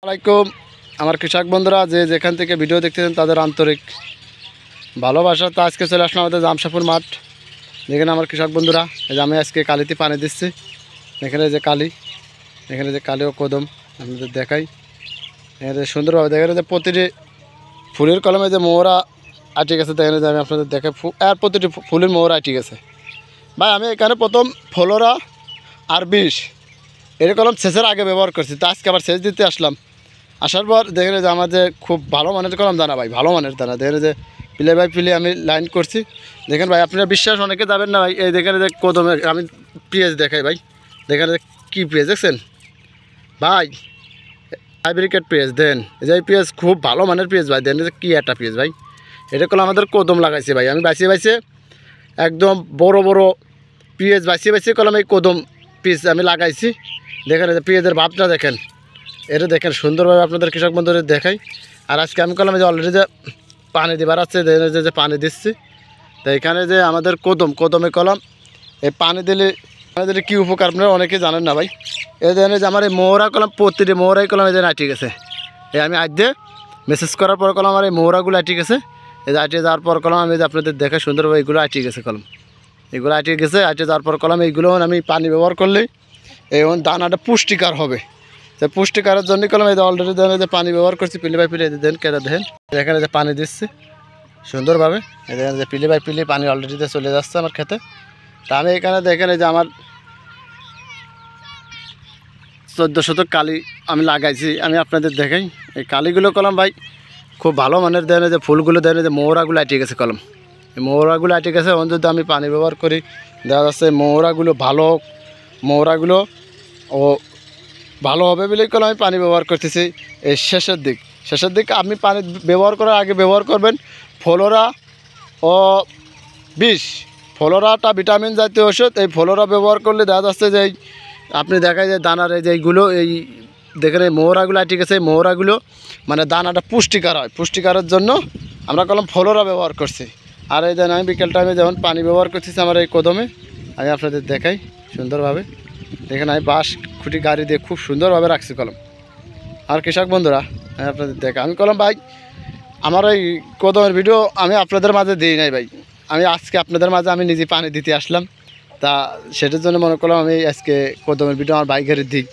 আসসালামাইকুম আমার কৃষক বন্ধুরা যে যেখান থেকে ভিডিও দেখতেছেন তাদের আন্তরিক ভালোবাসা। তো আজকে চলে আসলাম আমাদের জামশাপুর মাঠ। যেখানে আমার কৃষক বন্ধুরা এই যে আমি আজকে কালিতে পানি দিচ্ছি। এখানে যে কালি ও কদম আপনাদের দেখাই। এখানে সুন্দরভাবে দেখেন যে প্রতিটি ফুলের কলমে যে মোহরা আটকে গেছে। দেখেন যে আমি আপনাদের দেখাই আর প্রতিটি ফুলের মোহরা আটকে গেছে। ভাই আমি এখানে প্রথম ফ্লোরা আর 20 এর কলম সেচের আগে ব্যবহার করছি। তো আজকে আবার সেচ দিতে আসলাম। আসার পর দেখেন যে আমাদের খুব ভালো মানের কলম দানা ভাই, ভালো মানের দানা। দেখেন যে পিলে বাই পিলে আমি লাইন করছি। দেখেন ভাই আপনারা বিশ্বাস অনেকে যাবেন না ভাই। এই দেখেন যে কদমে আমি পেঁয়াজ দেখাই ভাই। দেখেন যে কী পেঁয়াজ দেখছেন ভাই, হাইব্রিকেট পেঁয়াজ। দেন এই যে পেঁয়াজ খুব ভালো মানের পেঁয়াজ ভাই। দেন যে কী একটা পেঁয়াজ ভাই। এটা করলে আমাদের কদম লাগাইছে ভাই। আমি বাইসে একদম বড় বড় পেঁয়াজ বাইসে কলম এই কদম পিস আমি লাগাইছি। দেখেন যে পেঁয়াজের ভাবটা দেখেন, এটা দেখেন সুন্দরভাবে আপনাদের কৃষক বন্ধুদের দেখাই। আর আজকে আমি কলমে যে অলরেডি যে পানি দেবার আছে, যে পানি দিচ্ছি। তো এখানে যে আমাদের কদমে কলম এই পানি দিলে কী উপকার আপনারা অনেকে জানেন না ভাই। এই দেখেন যে আমার এই মোহরা কলম প্রতিটি মোহরাই কলম এই যে আটকে গেছে। এই আমি আজ দিয়ে মেসেজ করার পর কলম আমার এই মোহরাগুলো আটকে গেছে। এই যে আটকে যাওয়ার পর কলম আমি যে আপনাদের দেখে সুন্দরভাবে এইগুলো আটকে গেছে কলম, এগুলো আটকে গেছে। আটকে যাওয়ার পর কলম এইগুলো আমি পানি ব্যবহার করলেই এই দানাটা পুষ্টিকর হবে। তো পুষ্টিকরের জন্য কলম এই যে অলরেডি দেন যে পানি ব্যবহার করছি পিলি বাই পিলি দেন কেটে দেখেন। এখানে যে পানি দিচ্ছি সুন্দরভাবে। এই দেখেন যে পিলি বাই পিলি পানি অলরেডিতে চলে যাচ্ছে আমার খেতে। তা আমি এখানে দেখেন এই যে আমার 14 শতক কালি আমি লাগাইছি। আমি আপনাদের দেখাই এই কালিগুলো কলম ভাই খুব ভালো মানের। দেন যে ফুলগুলো দেন যে মোহরাগুলো আটকে গেছে কলম, এই মোহরাগুলো আটকে গেছে। এখন যদি আমি পানি ব্যবহার করি দেখা যাচ্ছে মোহরাগুলো ভালো, মোহরাগুলো ও ভালো হবে বলেই কলম আমি পানি ব্যবহার করতেছি। এই শেষের দিক আপনি পানি ব্যবহার করার আগে ব্যবহার করবেন ফ্লোরা ও 20। ফ্লোরাটা ভিটামিন জাতীয় ওষুধ। এই ফ্লোরা ব্যবহার করলে দেখা যাচ্ছে যে আপনি দেখায় যে দানার এই যে এইগুলো এই দেখেন এই মোহরাগুলো আটকে গেছে। এই মোহরাগুলো মানে দানাটা পুষ্টিকর হয়। পুষ্টিকরের জন্য আমরা কলম ফ্লোরা ব্যবহার করছি। আর এই দেন আমি বিকেল টাইমে যখন পানি ব্যবহার করতেছি আমার এই কদমে আমি আপনাদের দেখাই সুন্দরভাবে। দেখেন আমি বাঁশ খুঁটি গাড়ি দিয়ে খুব সুন্দরভাবে রাখছি কলম। আর কৃষক বন্ধুরা আমি আপনাদের দেখাই আমি কলম ভাই আমার এই কদমের ভিডিও আমি আপনাদের মাঝে দিই নাই ভাই। আমি আজকে আপনাদের মাঝে আমি নিজে পানি দিতে আসলাম। তা সেটার জন্য মনে করলাম আমি আজকে কদমের ভিডিও আমার বাইকের দিই।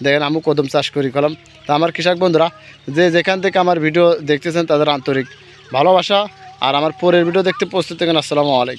দেখেন আমি কদম চাষ করি কলম। তা আমার কৃষক বন্ধুরা যে যেখান থেকে আমার ভিডিও দেখতেছেন তাদের আন্তরিক ভালোবাসা। আর আমার পরের ভিডিও দেখতে প্রস্তুত থাকেন। আসসালামু আলাইকুম।